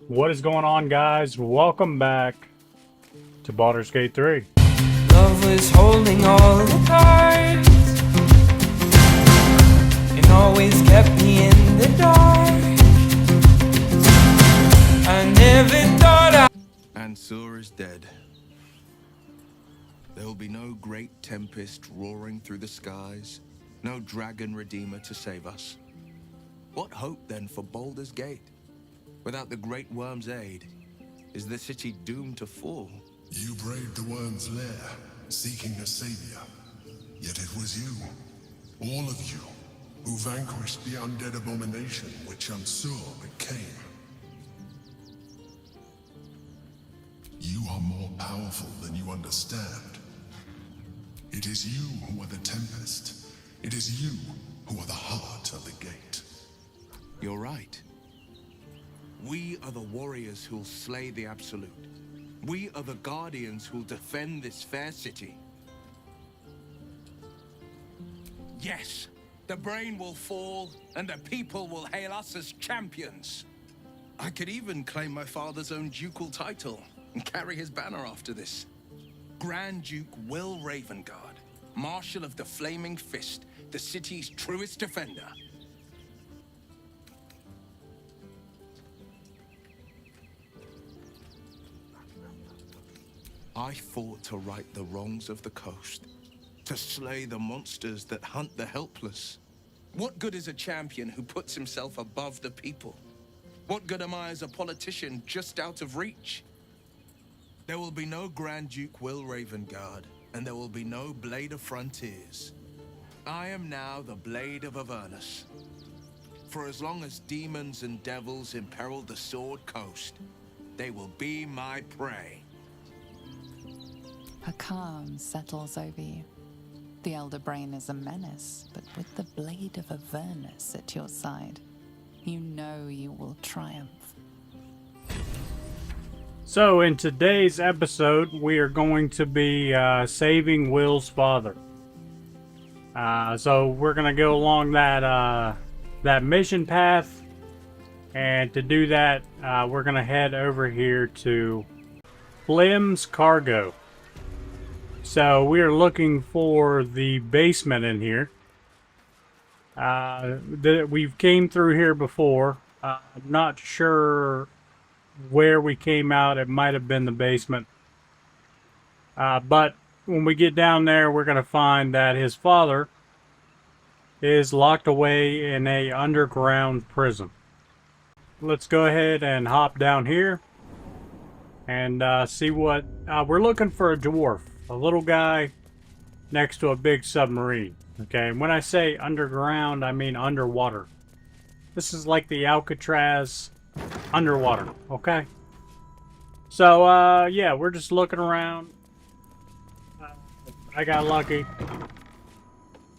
What is going on, guys? Welcome back to Baldur's Gate 3. Love was holding all the cards and always kept me in the dark. I never thought Ansur is dead. There will be no great tempest roaring through the skies, no dragon redeemer to save us. What hope then for Baldur's Gate? Without the great worm's aid, is the city doomed to fall? You braved the worm's lair, seeking a savior. Yet it was you, all of you, who vanquished the undead abomination which Ansur became. You are more powerful than you understand. It is you who are the Tempest. It is you who are the heart of the gate. You're right. We are the warriors who'll slay the Absolute. We are the guardians who'll defend this fair city. Yes, the brain will fall, and the people will hail us as champions. I could even claim my father's own ducal title and carry his banner after this. Grand Duke Will Ravengard, Marshal of the Flaming Fist, the city's truest defender. I fought to right the wrongs of the coast, to slay the monsters that hunt the helpless. What good is a champion who puts himself above the people? What good am I as a politician just out of reach? There will be no Grand Duke Will Ravengard, and there will be no Blade of Frontiers. I am now the Blade of Avernus. For as long as demons and devils imperil the Sword Coast, they will be my prey. A calm settles over you. The Elder Brain is a menace, but with the Blade of Avernus at your side, you know you will triumph. So, in today's episode, we are going to be saving Will's father. So we're going to go along that mission path, and to do that, we're going to head over here to Flim's Cargo. So we are looking for the basement in here. We've came through here before. I'm not sure where we came out. It might have been the basement. But when we get down there, we're going to find that his father is locked away in a underground prison. Let's go ahead and hop down here and see what... we're looking for a dwarf. A little guy next to a big submarine. Okay, and when I say underground, I mean underwater. This is like the Alcatraz underwater, okay? So, yeah, we're just looking around. I got lucky.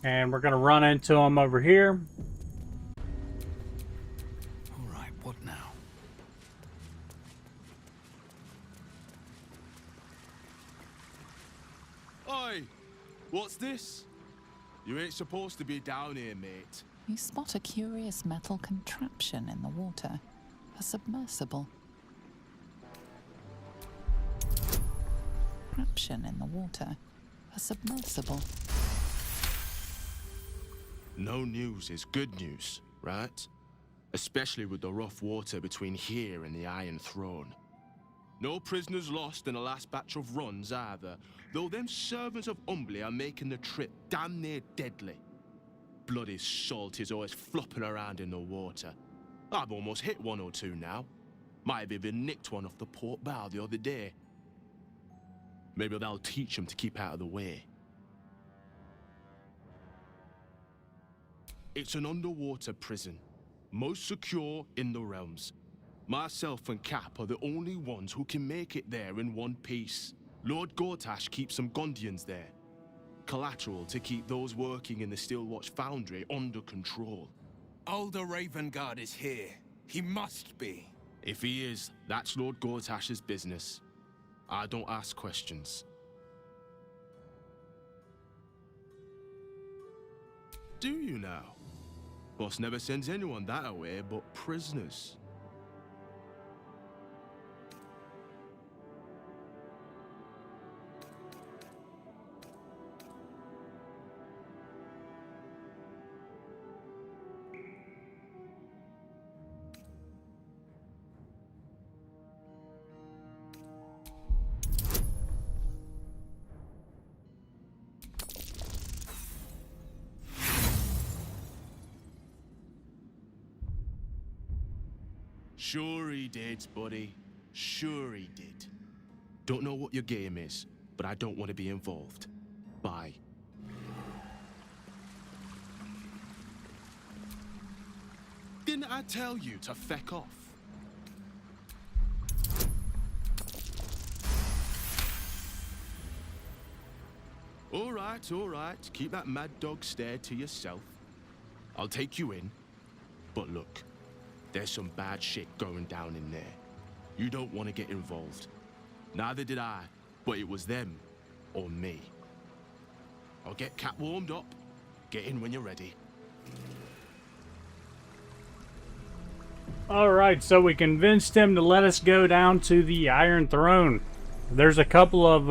And we're going to run into him over here. Alright, what now? Oi! What's this? You ain't supposed to be down here, mate. You spot a curious metal contraption in the water. A submersible. Contraption in the water. A submersible. No news is good news, right? Especially with the rough water between here and the Iron Throne. No prisoners lost in the last batch of runs either, though them servants of Umbly are making the trip damn near deadly. Bloody salt is always flopping around in the water. I've almost hit one or two now. Might have even nicked one off the port bow the other day. Maybe that'll teach them to keep out of the way. It's an underwater prison, most secure in the realms. Myself and Cap are the only ones who can make it there in one piece. Lord Gortash keeps some Gondians there. Collateral to keep those working in the Steelwatch Foundry under control. Elder Ravengard is here. He must be. If he is, that's Lord Gortash's business. I don't ask questions. Do you now? Boss never sends anyone that away but prisoners. Sure he did, buddy. Sure he did. Don't know what your game is, but I don't want to be involved. Bye. Didn't I tell you to feck off? All right. Keep that mad dog stare to yourself. I'll take you in. But look, there's some bad shit going down in there. You don't want to get involved. Neither did I, but it was them or me. I'll get Cat warmed up. Get in when you're ready. Alright, so we convinced him to let us go down to the Iron Throne. There's a couple of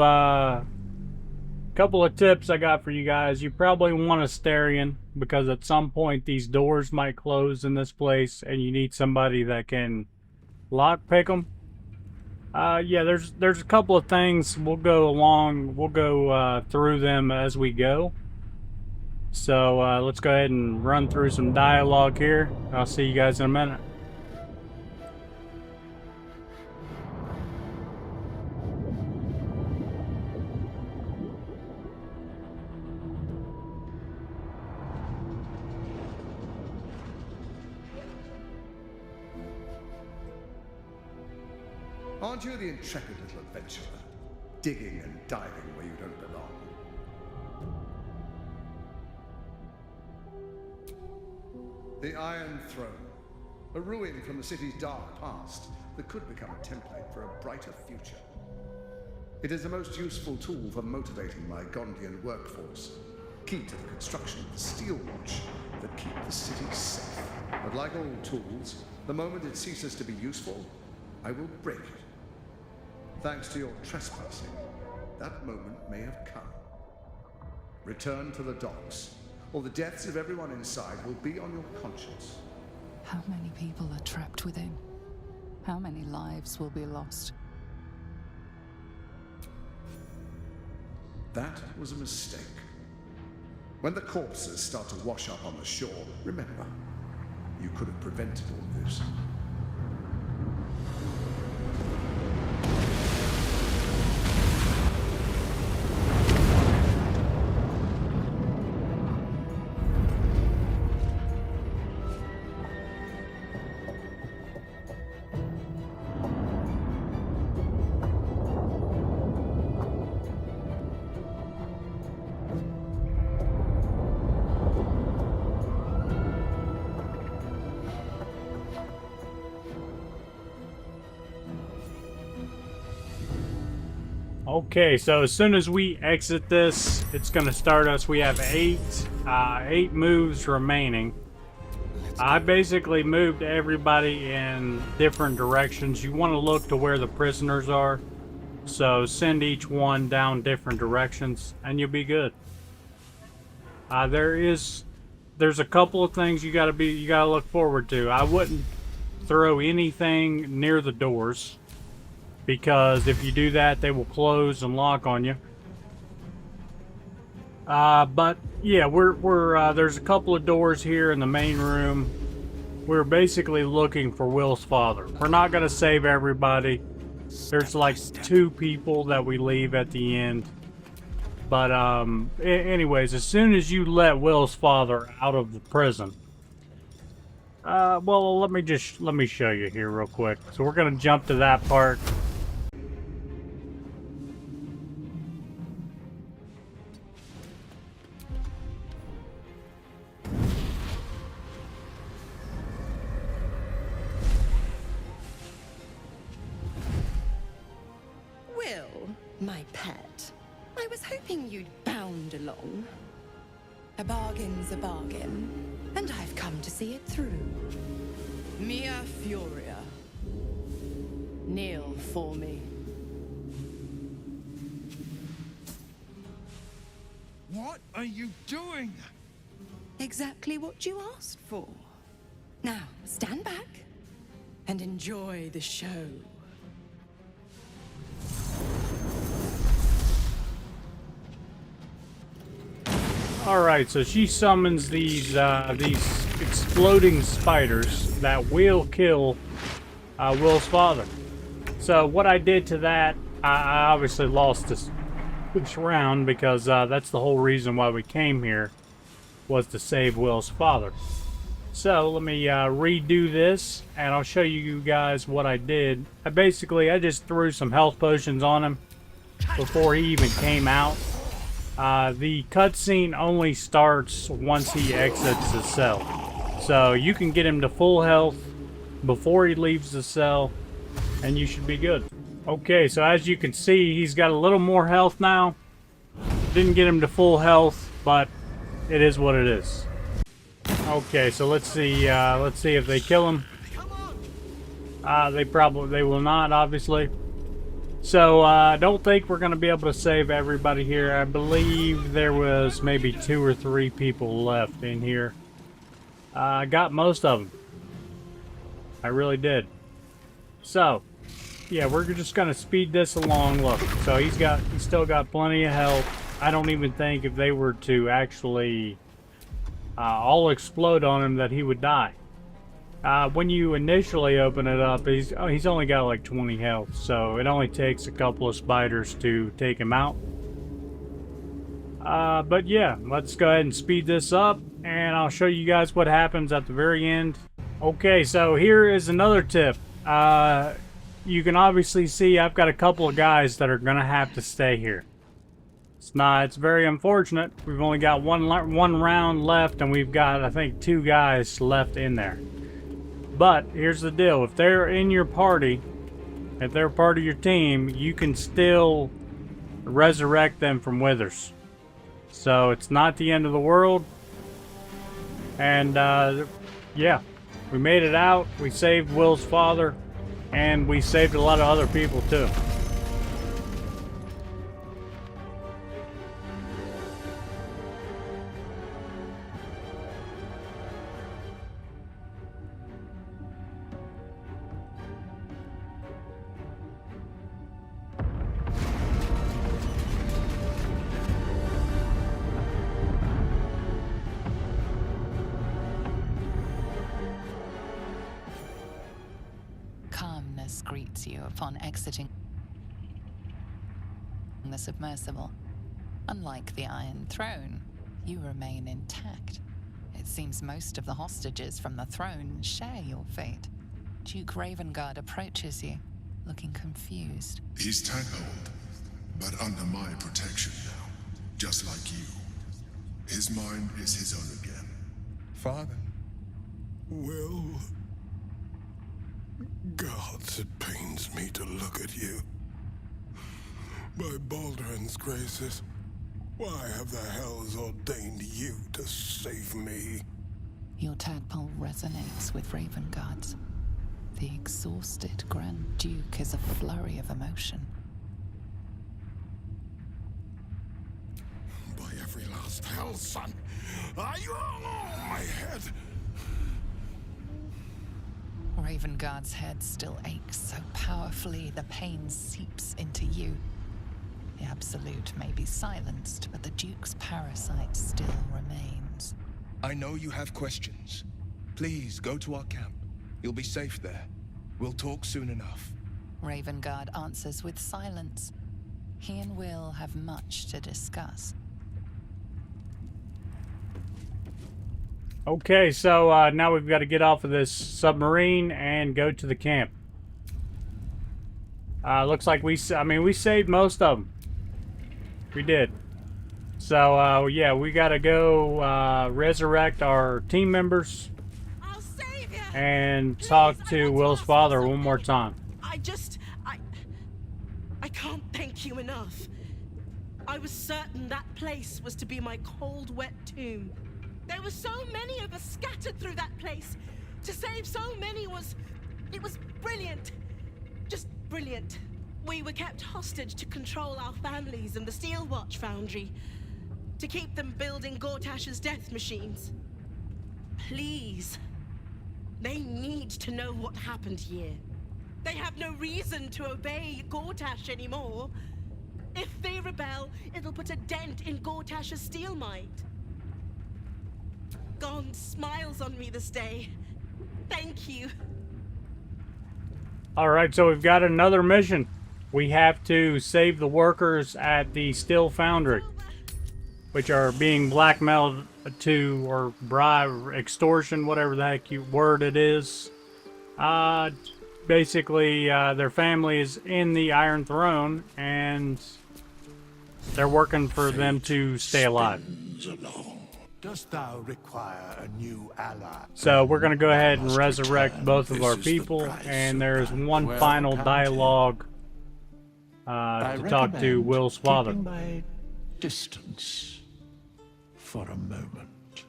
tips I got for you guys. You probably want a Starion, because at some point these doors might close in this place and you need somebody that can lockpick them. Yeah, there's a couple of things. We'll go through them as we go. So let's go ahead and run through some dialogue here. I'll see you guys in a minute. Aren't you the intrepid little adventurer, digging and diving where you don't belong? The Iron Throne, a ruin from the city's dark past that could become a template for a brighter future. It is a most useful tool for motivating my Gondian workforce, key to the construction of the steel watch that keep the city safe. But like all tools, the moment it ceases to be useful, I will break it. Thanks to your trespassing, that moment may have come. Return to the docks, or the deaths of everyone inside will be on your conscience. How many people are trapped within? How many lives will be lost? That was a mistake. When the corpses start to wash up on the shore, remember, you could have prevented all this. Okay, so as soon as we exit this, it's going to start us. We have eight moves remaining. I basically moved everybody in different directions. You want to look to where the prisoners are, so send each one down different directions, and you'll be good. There's a couple of things you gotta look forward to. I wouldn't throw anything near the doors, because if you do that, they will close and lock on you. But yeah, there's a couple of doors here in the main room. We're basically looking for Will's father. We're not gonna save everybody. There's like 2 people that we leave at the end. But anyways, as soon as you let Will's father out of the prison, well, let me show you here real quick. So we're gonna jump to that part. Will, my pet, I was hoping you'd bound along. A bargain's a bargain, and I've come to see it through. Mia Furia. Kneel for me. What are you doing? Exactly what you asked for. Now, stand back and enjoy the show. Alright, so she summons these exploding spiders that will kill Will's father. So what I did to that, I obviously lost this round because that's the whole reason why we came here, was to save Will's father. So let me redo this, and I'll show you guys what I did. I just threw some health potions on him before he even came out. The cutscene only starts once he exits the cell. So you can get him to full health before he leaves the cell, and you should be good. Okay, so as you can see, he's got a little more health now. Didn't get him to full health, but it is what it is. Okay, so let's see if they kill him. They will not, obviously. So I don't think we're going to be able to save everybody here. I believe there was maybe 2 or 3 people left in here. I got most of them. I really did. So, yeah, we're just going to speed this along. Look, so he's still got plenty of health. I don't even think if they were to actually all explode on him that he would die. When you initially open it up, he's only got like 20 health, so it only takes a couple of spiders to take him out. But yeah, let's go ahead and speed this up, and I'll show you guys what happens at the very end. Okay, so here is another tip. You can obviously see I've got a couple of guys that are gonna have to stay here. It's very unfortunate. We've only got one round left, and we've got, I think, 2 guys left in there. But here's the deal: if they're in your party, if they're part of your team, you can still resurrect them from withers. So it's not the end of the world. And yeah, we made it out. We saved Will's father, and we saved a lot of other people too. Calmness greets you upon exiting the submersible. Unlike the Iron Throne, you remain intact. It seems most of the hostages from the throne share your fate. Duke Ravengard approaches you, looking confused. He's tadpoled, but under my protection now, just like you. His mind is his own again. Father, Will... Gods, it pains me to look at you. By Baldur's graces, why have the hells ordained you to save me? Your tadpole resonates with Ravengard's. The exhausted Grand Duke is a flurry of emotion. By every last hell, son, are you on my head? Ravengard's head still aches so powerfully the pain seeps into you. The Absolute may be silenced, but the Duke's parasite still remains. I know you have questions. Please go to our camp. You'll be safe there. We'll talk soon enough. Ravengard answers with silence. He and Will have much to discuss. Okay, so now we've got to get off of this submarine and go to the camp. Looks like we saved most of them. We did. So yeah, we got to go resurrect our team members and talk to Will's father one more time. I can't thank you enough. I was certain that place was to be my cold, wet tomb. There were so many of us scattered through that place. To save so many it was brilliant. Just brilliant. We were kept hostage to control our families and the Steel Watch Foundry, to keep them building Gortash's death machines. Please. They need to know what happened here. They have no reason to obey Gortash anymore. If they rebel, it'll put a dent in Gortash's steel might. Gond smiles on me this day. Thank you. Alright, so we've got another mission. We have to save the workers at the steel foundry, which are being blackmailed to, or bribe, extortion, whatever the heck word it is. Basically, their family is in the Iron Throne, and they're working for them to stay alive. Dost thou require a new ally? So we're going to go ahead and resurrect both of our people, and there's one final dialogue to talk to Will's father. Keeping my distance for a moment.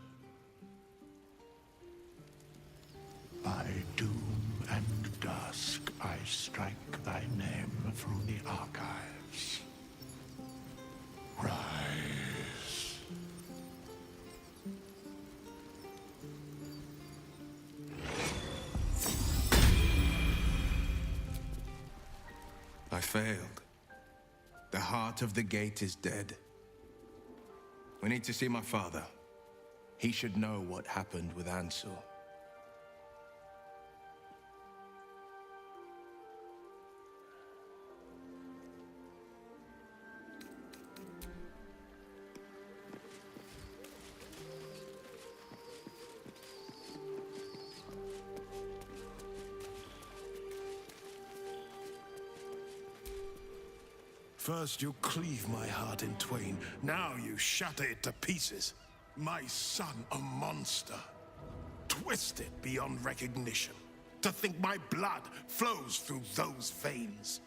By doom and dusk, I strike thy name through the archives. Rise. I failed. The heart of the gate is dead. We need to see my father. He should know what happened with Ansel. First you cleave my heart in twain, now you shatter it to pieces. My son, a monster. Twisted beyond recognition. To think my blood flows through those veins.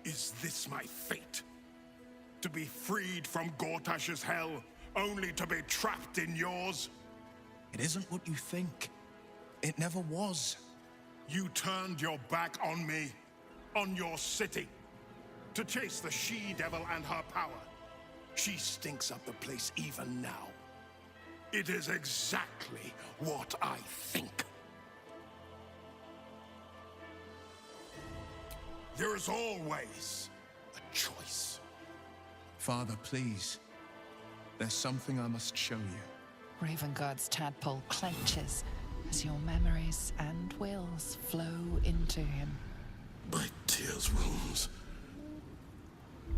Is this my fate? To be freed from Gortash's hell, only to be trapped in yours? It isn't what you think. It never was. You turned your back on me, on your city. To chase the she-devil and her power. She stinks up the place even now. It is exactly what I think. There is always a choice. Father, please. There's something I must show you. Ravengard's tadpole clenches as your memories and wills flow into him. My tears wounds.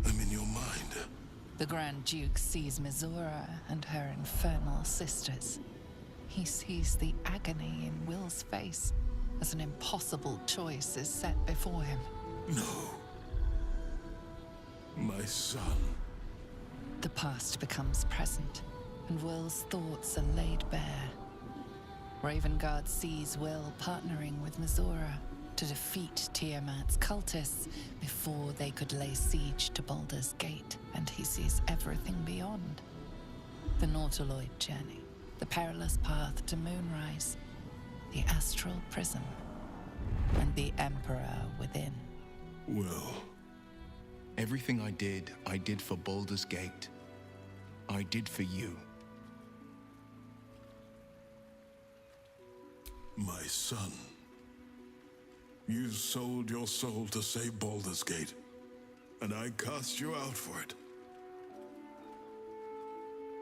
I'm in your mind. The Grand Duke sees Mizora and her infernal sisters. He sees the agony in Will's face as an impossible choice is set before him. No. My son. The past becomes present, and Will's thoughts are laid bare. Ravengard sees Will partnering with Mizora to defeat Tiamat's cultists before they could lay siege to Baldur's Gate, and he sees everything beyond. The Nautiloid journey, the perilous path to Moonrise, the astral prison, and the Emperor within. Will. Everything I did for Baldur's Gate. I did for you. My son. You sold your soul to save Baldur's Gate, and I cast you out for it.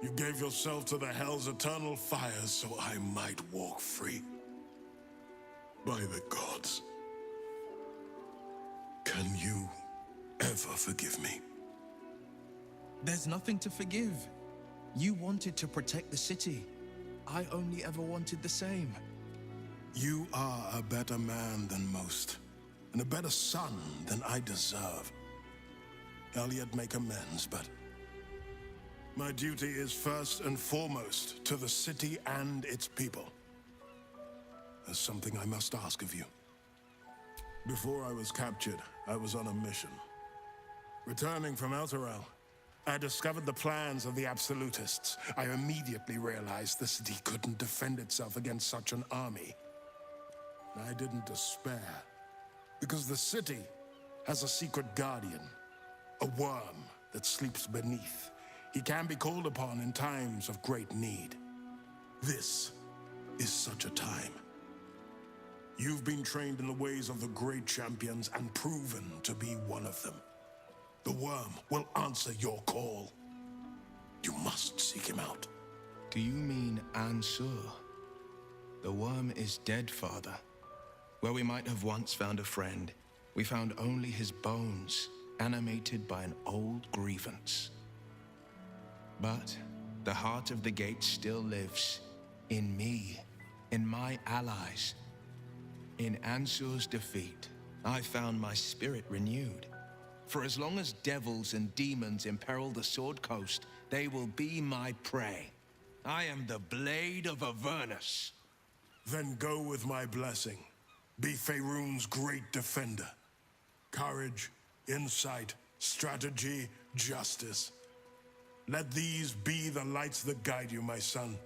You gave yourself to the Hell's eternal fires so I might walk free. By the gods. Can you ever forgive me? There's nothing to forgive. You wanted to protect the city. I only ever wanted the same. You are a better man than most, and a better son than I deserve. I'll yet make amends, but my duty is first and foremost to the city and its people. There's something I must ask of you. Before I was captured, I was on a mission. Returning from Elturel, I discovered the plans of the Absolutists. I immediately realized the city couldn't defend itself against such an army. I didn't despair, because the city has a secret guardian, a worm that sleeps beneath. He can be called upon in times of great need. This is such a time. You've been trained in the ways of the great champions and proven to be one of them. The worm will answer your call. You must seek him out. Do you mean Ansur? The worm is dead, Father. Where we might have once found a friend, We found only his bones, animated by an old grievance. But the heart of the gate still lives in me, in my allies. In Ansur's defeat, I found my spirit renewed. For as long as devils and demons imperil the Sword Coast, they will be my prey. I am the Blade of Avernus. Then go with my blessing. Be Faerun's great defender. Courage, insight, strategy, justice. Let these be the lights that guide you, my son.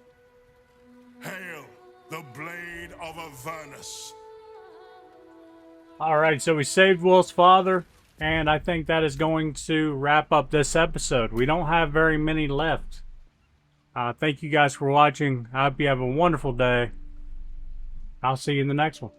Hail, the Blade of Avernus! Alright, so we saved Will's father, and I think that is going to wrap up this episode. We don't have very many left. Thank you guys for watching. I hope you have a wonderful day. I'll see you in the next one.